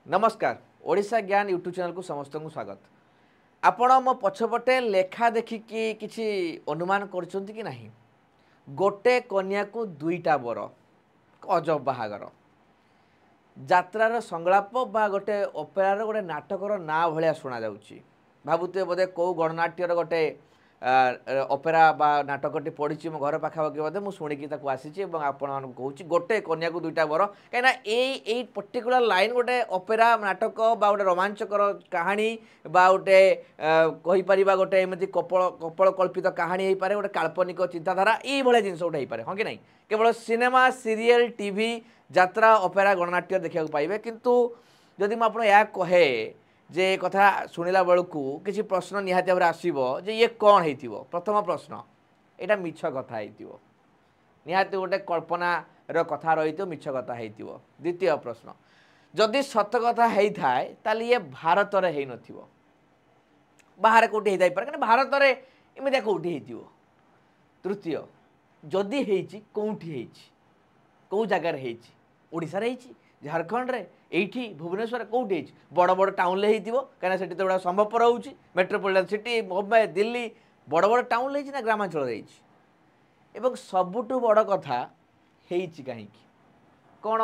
नमस्कार ओडिशा ज्ञान YouTube channel को समस्त को स्वागत। आपण मो पछपटे लेखा देखिकी किछि अनुमान करछंती कि नाही। गोटे कन्या को दुईटा बर अजब बाहागर यात्रार संलाप बा गोटे ओपेरार गोटे नाटकर ना भलिया सुना जाउची। भाबुते बोधे कौ गणनाट्यर गोटे ओपेरा बा नाटकटी पढ़ी मो घर पाखापाखि बोधे मुझे शुणिकी आसी आपण कहूँ गोटे कन्या को दुईटा बर कहीं पर्टिकुलर लाइन गोटे ओपेरा नाटक बा गोटे रोमांचकर कहानी बा गोटे कहीपर गोटे एमती कपल कपल कल्पित कहानी हो पारे गोटे काल्पनिक चिंताधारा ये जिनस गोटे हो पारे हाँ कि नहीं। केवल सिनेमा सीरियल टीवी यात्रा ओपेरा गणनाट्य देखा पाइबे किंतु जदि मुझे कहे जे कथा शुणिला बेलू किसी प्रश्न निहाती भाव आसो जे ये कौन हो। प्रथम प्रश्न यहाँ मिछ कथा हो निहाती गोटे कल्पनार कथा रही मिछ कथा हो। द्वितीय प्रश्न जदि सत कथा होता है ताल ये भारत में हो बाहर कौटी होता है भारत में एमती कौटी हो। तृतीय जदि कौटी कौ जगार ओडिशा झारखंड रे एठी भुवनेश्वर कौटी बड़ बड़ टाउन ले कहीं से तो संभवपर हो मेट्रोपोलिटन सिटी मुंबई दिल्ली बड़ बड़ टाउन ले ना ग्रामांचल एवं सबुठ बड़ कथा कहीं कौन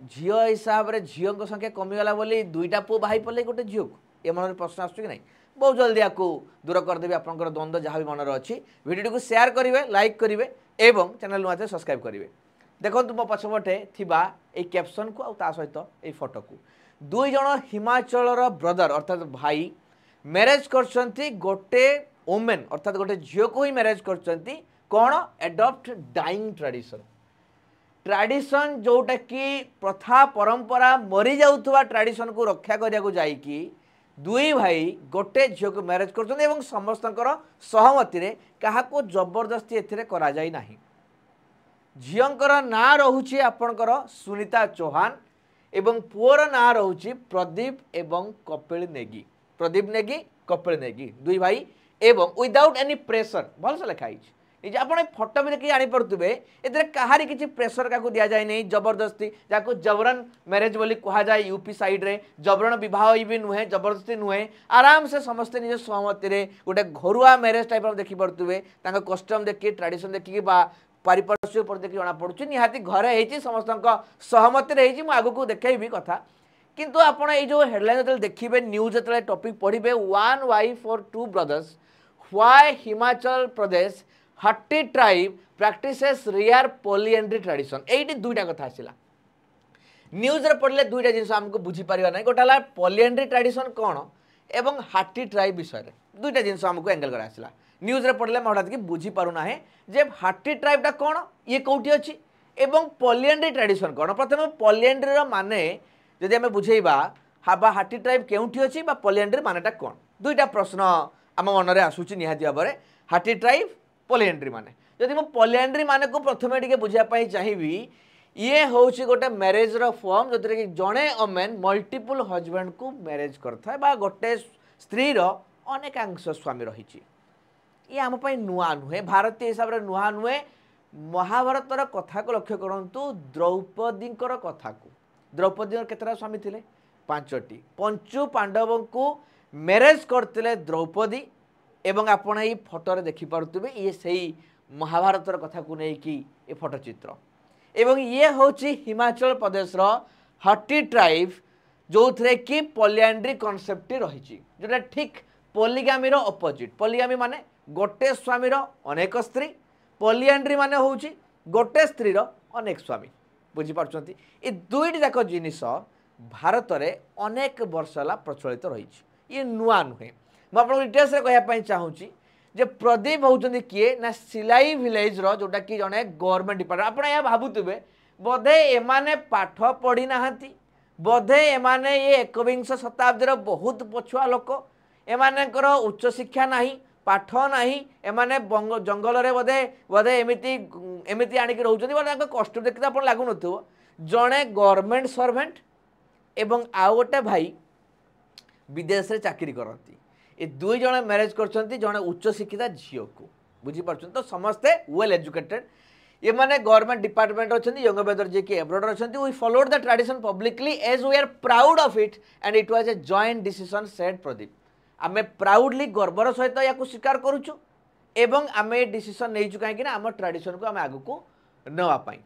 झी हिसाब से झील संख्या कमिगला बोली दुईटा पुओ बाहर पड़े गोटे झील को ये मन प्रश्न आस ना बहुत जल्दी आपको दूर करदेवी आपंकर द्वंद्व जहाँ भी मनर अच्छी भिडियो को शेयर करेंगे लाइक करेंगे एवं चैनल नुआ सब्सक्राइब करेंगे। देखो मो पछपटे थी कैप्शन को आ सहित ये फोटो को दुई जन हिमाचल ब्रदर अर्थात भाई मैरेज करछंती गोटे वोमेन अर्थात गोटे झील को ही मैरेज करछंती कौन एडॉप्ट डाइंग ट्रेडिशन जोटा कि प्रथा परंपरा मरी जाउथवा ट्रेडिशन को रक्षा करिया को जाईकी दुई भाई गोटे झील को मैरेज करछंती एवं समस्तंकर सहमति रे काहा को जबरदस्ती एथिरे करा जाई नाही। झीलंकर ना रोचे आपणकर सुनीता चौहान एवं पुअर ना रोचे प्रदीप एवं कपिल नेगी दुई भाई एवं विदाउट एनी प्रेशर भल से लिखाई आप फोटो भी देखिए जापे ए कहारी किसी प्रेशर क्या दि जाए नहीं जबरदस्ती जहाँ जबरन मैरेज बोली कहुए यूपी साइड रे जबरन बह भी नुहे जबरदस्ती नुहे आराम से समस्ते निज सहमति गोटे घरुआ मैरेज टाइप देखिपे कस्टम देखिए ट्रेडिशन देखिए पारिपार्श्विक पर देखिए जना पड़ू निहाती घरे होती समस्त सहमति रही आग को देखी कथा किंतु आपड़ ये जो हेडलाइन जो देखिए न्यूज जो टॉपिक पढ़े one wife for two brothers why Himachal Pradesh Hatti tribe practises rare polyandry tradition ये दुईटा कथा आसला न्यूज रे पढ़ले दुईटा जिन आमको बुझीपार ना गोटे पॉलीएंड्री ट्रेडिशन कौन एवं हाटी ट्राइब विषय दुईटा जिन आमको एंगल कर आसला न्यूज रे पढ़ले हठात कि बुझीपार ना जे हाटी ट्राइबटा कौन ये कौटी अच्छी एवं पॉलीएंड्री ट्रेडिशन कौन। प्रथम पॉलीएंड्री माने जदि आम बुझेबा बा हाटी ट्राइब केउठी अच्छी बा पॉलीएंड्री मानेटा कौन दुईटा प्रश्न आम मन में आसूची निहाती भाव में हाटी ट्राइब पॉलीएंड्री माने जदि मो पॉलीएंड्री माने को प्रथम टिके बुझापी चाहिए ये हूँ गोटे मैरेज फॉर्म जो कि जड़े ओमेन मल्टीपल हजबैंड को मैरेज करता है गोटे स्त्री अनेकांश स्वामी रही ये आम नुआ नुहे भारतीय हिसाब से नुआ नुहे महाभारतर कथा को लक्ष्य करूँ द्रौपदी कथा को द्रौपदी केतटा स्वामी थे पांचटी पंचु पांडव को मैरेज करते द्रौपदी एवं आपण ये फोटो देखिपे ये सही महाभारतर कथा को लेकिन ये फोटोचित्र एवं ये हूँ हिमाचल प्रदेश हट्टी ट्राइब जो थे कि पॉलीएंड्री कॉन्सेप्ट रही जोटा ठीक पॉलीगामीर अपोजिट पॉलीगामी माने गोटे स्वामीर अनेक स्त्री पॉलीएंड्री माने हूँ गोटे स्त्रीर अनेक स्वामी बुझीपार ये दुईट जाक जिनिस भारत में अनेक वर्ष है प्रचलित रही ये नुआ नुहे मुझे डिटेल्स कहवाई चाहूँगी जे प्रदीप होती किए ना सिलाई विलेज जोटा कि जड़े गवर्नमेंट डिपार्टमेंट आप यहाँ भावुवे बोधे एमाने पाठ पढ़ी ना बोधे एमाने ये एकविंश शताब्दीर बहुत पछुआ लोक एमानकर उच्च शिक्षा नहीं पाठ नहीं एमाने जंगल में बोधे बोधे एमती एमती आणिक रोचे कष्ट देखते आप लगुन जड़े गवर्नमेंट सर्वेंट एवं आउ गोटे भाई विदेश में चाकरी करती ये दुई जन मैरेज कर जड़े उच्च शिक्षिता झील को बुझीपार तो समस्ते वेल एजुकेटेड ये माने गवर्नमेंट डिपार्टमेंट अच्छा यंग वेदर जी की एब्रोड अच्छा we followed the tradition publicly as we are proud of it and it was a joint decision said Pradeep um proudly गर्वर सहित या स्वीकार करुचु एवं आम डिसीजन नहीं कहीं आम ट्रेडिशन को आम आग को नापी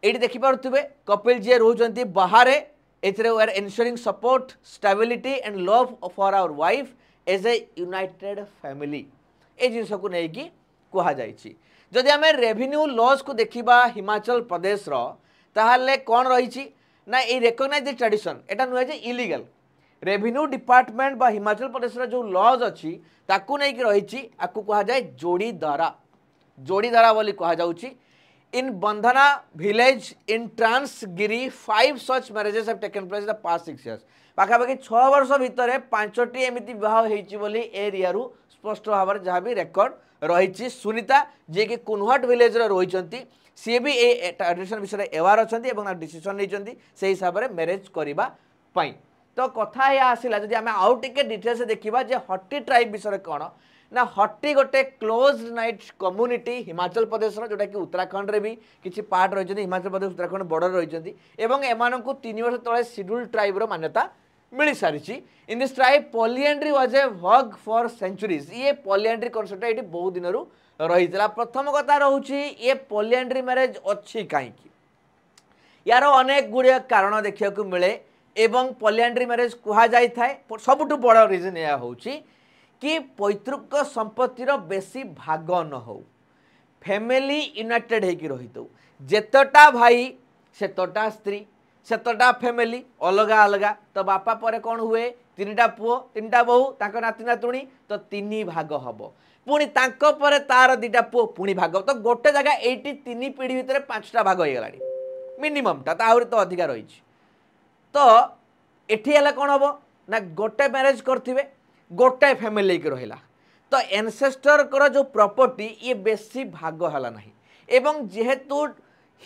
ये देखिपे कपिल जी रोचे बाहर we are ensuring support stability and love for our wife as a united family ए जिनस को लेकिन कहुई जदि आम रेवेन्यू लॉस को देखा हिमाचल प्रदेश ताहले कौन रही ना ये रेकग्नाइज ट्रेडिशन एटा नुहे जे इलीगल रेवेन्यू डिपार्टमेंट बा हिमाचल प्रदेश जो लॉज अच्छी ताकू नहीं कि रही आपको कहुए जोड़ीदारा बोली कहुच्छी इन बंधना village in Transgiri 5 such marriages have taken place in the past 6 years पाखापाखि 6 वर्ष भितर 5टी एमती विवाह होली एरिया स्पष्ट भाव में जहाँ भी रेकर्ड रही सुनीता जी कि कुनहट विलेज रही सी भी ये ट्रेडिशन विषय एवार अच्छा डिसीजन नहीं से हिसाब से मैरेज करने तो कथा यह आसला जब आम आउ टे डिटेल्स देखा जे हट्टी ट्राइब विषय कौन ना हट्टी गोटे close knit community Himachal Pradesh जोटा कि उत्तराखंड रे भी किसी पार्ट रही हिमाचल प्रदेश उत्तराखंड बॉर्डर रही एम 3 वर्ष तले शेड्यूल्ड ट्राइब रो मान्यता मिल सारी in this tribe polyandry was a work for centuries ये पॉलिएंड्री कॉन्सेप्ट ये बहुत दिन रही प्रथम कथा रोचे ये पॉलिएंड्री मैरिज अच्छी कहीं यार अनेक गुड़िया कारण देखा मिले एवं पॉलिएंड्री मैरिज कह जाए सबुठ बड़ रिजन यह हूँ कि पैतृक संपत्तिर बेसी भाग न हो फैमिली यूनाइटेड होकर रही तो जेतटा भाई सेतटा स्त्री सेतटा फैमिली अलग अलग तो बापा पर कौन हुए 3टा पुओ 3टा बोहू तांको नाती नातुणी तो 3 भाग हम पुणी तांको पर तार 2टा पुओ पुणी भाग तो गोटे जगह ये 3 पीढ़ी भितर 5टा भाग हो गला मिनिममटा आहरी तो अधिका रही तो एठी हला कौन हम ना गोटे मैरेज करथिबे गोटे फैमिली की रहिला तो एनसेस्टर कर जो प्रॉपर्टी ये बेसी भाग हला नहीं एवं जेहेतु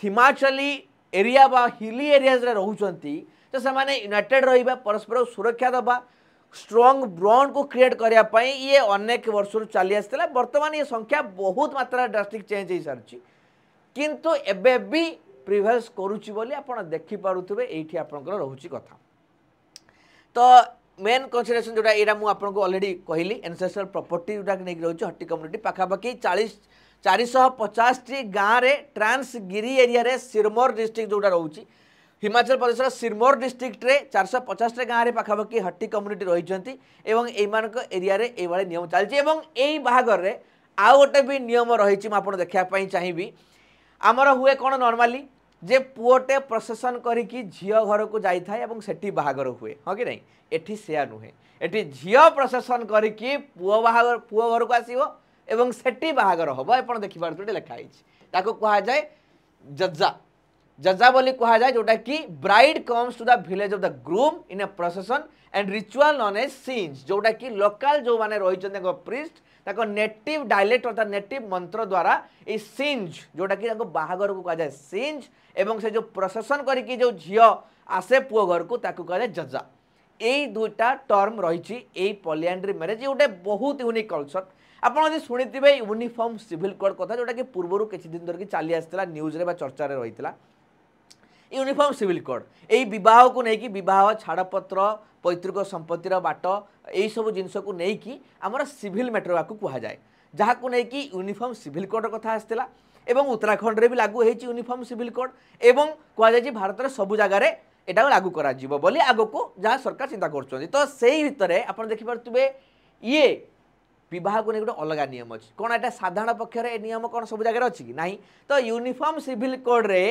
हिमाचली एरिया बा हिली एरियाज रे रहउचंती तो से माने यूनाइटेड रहिबा परस्पर सुरक्षा दबा स्ट्रॉन्ग बॉन्ड को क्रिएट करिया पई ये अनेक वर्ष चली आसला वर्तमान ये संख्या बहुत मात्रा ड्रास्टिक चेंज हो सारी किंतु एबे भी प्रिवेल्स करूची बोली आपण देखि पारुथबे एठी आपनकर रहउची कथा तो मेन कन्सिडरेशन जोटा यहाँ मुझे ऑलरेडी कहली एनसेस्ट्रल प्रॉपर्टी जोटा नहीं रही हट्टी कम्युनिटी पाखापाखि 450 गाँव में ट्रांसगिरी एरिया रे सिरमौर डिस्ट्रिक्ट जोटा रोचे हिमाचल प्रदेश सिरमौर डिस्ट्रिक्ट रे 450 गाँव में पाखापाखि हट्टी कम्युनिटी रही एरिया रे ये नियम चलती यही बाहागर रे आउ गोटे भी नियम रही मुझे देखापी चाहिए आमर हुए कौन नॉर्मली जे पुओटे प्रोसेसन करिकी झियो घर को जाइए सेठी बाहागर हुए हाँ कि नहीं एठी सेया नुहे एठी झियो प्रोसेसन करिकी पुओ बाहागर पुओ घर को आसीबो एवं सेठी बाहागर हबो आपण देखि पारतुटे लेखा आइछि ताको कहा जाए जज्जा जज्जा बोली कहा जाए जोटा कि bride comes to the village of the groom in a procession and ritual known as सीन्स जोटा कि लोकल जो माने रहिछन प्रीस्ट ताको नेटिव डायलेक्ट अर्थात नेटिव मंत्र द्वारा ये सीन्स जोटा कि बाहागर को कहा जाए सीन्स एवं से जो प्रोसेसन करिकी जो झियो आसे पुओ घर को ताको कहा जाए जज्जा यही 2टा टर्म रही पॉलिएंड्री मैरिज ये गोटे बहुत यूनिक कल्चर आपड़ शुणिथे यूनिफॉर्म सिविल कोड कथा जोटा कि पूर्व किसी दिन धरिकी चली आसला न्यूज रे चर्चा रही यूनिफॉर्म सिविल कोड यही बह को लेकिन बह छाड़पत्र पैतृक संपत्तिर बाट यही सब जिनस को लेकिन आमर सिविल मैटर को कहुए जहाँ को लेकिन यूनिफॉर्म सिविल कोड कथा आसला एवं उत्तराखंड रे भी लागू होती यूनिफॉर्म सिविल कोड एवं कहुए भारत में सबू जगार एटा लागू करा जीवो बोली आगो को जहाँ सरकार चिंता कर तो से भितर आप देखिपे ये विवाह को नहीं गोटे अलग नियम अच्छी कौन एटा साधारण पक्ष नियम कौन सब जगह अच्छी कि ना तो यूनिफॉर्म सिविल कोड रे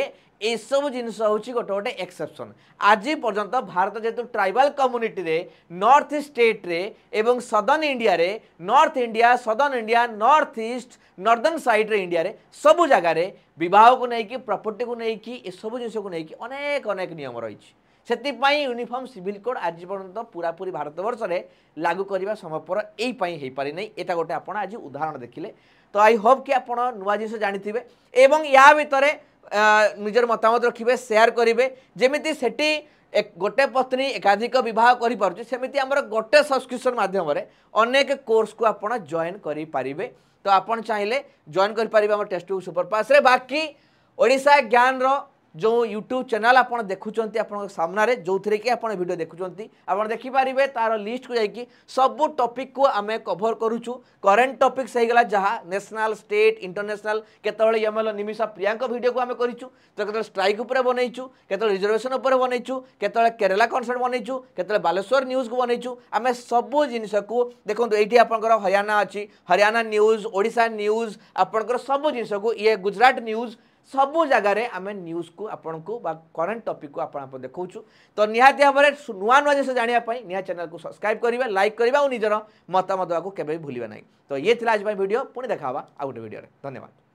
ये सब जिनस हूँ गोटे गोटे एक्सेप्शन आज पर्यंत भारत जेहेतु ट्राइबल कम्युनिटी रे नॉर्थ ईस्ट स्टेट रे एवं सदर्न इंडिया रे north India southern India north east northern side रे इंडिया रे सबू जगार विवाह को लेकिन प्रॉपर्टी को लेकिन ये सब जिनस को लेकिन अनेक अनेक नियम रही से यूनिफॉर्म सिविल कोड आज पर्यंत पूरापूरी भारत वर्ष में लागू करने संभवपर यही पारि नहीं एटा गोटे आपण आज उदाहरण देखिले तो आई होप कि आप नुआ जिन जानी एवं या भितर निजर मतामत रखिए शेयर करेंगे जमी से गोटे पत्नी एकाधिक बह करमती आमर गोटे सब्सक्रिप्शन मध्यम अनेक कोर्स को आप जॉइन करें तो आपन चाहिए जॉइन कर पारिबे हम टेक्स्ट बुक सुपरफास्ट रे। बाकी ओडिशा ज्ञान रो जो यूट्यूब चैनल आप देखुंत आप सामने जो थे कि आप वीडियो देखुंत आप देखिपारे तार लिस्ट को जाकि सबू टॉपिक को आम कभर करुचु। करेन्ट टॉपिक्स होगा जहाँ नेशनल स्टेट इंटरनेशनल केतବେଳେ एमएल निमिषा प्रियांक वीडियो को आम करूँ तो केतବେଳେ स्ट्राइक उपर बनईचु केतବେଳେ रिजर्वेशन उपर बनईचु केतବେଳେ केरला कनसर्ट बनईचु केतବେଳେ बालेश्वर न्यूज को बनईचु आम सबू जिनस को देखो ये आपंकर हरियाणा अच्छी हरियाणा न्यूज ओडिशा न्यूज आपंकर सबू जिनस को ये गुजरात न्यूज सबू जगार आम न्यूज को आपन को करेन्ट टॉपिक को आप देखा तो निहाती भाव में नुआ नुआ जिन जानापी निहा चैनल को सब्सक्राइब करेंगे लाइक करेंगे और निजर मतामत देवा के भूलें ना। तो ये आज वीडियो पुणी देखा आ गोटे वीडियो धन्यवाद।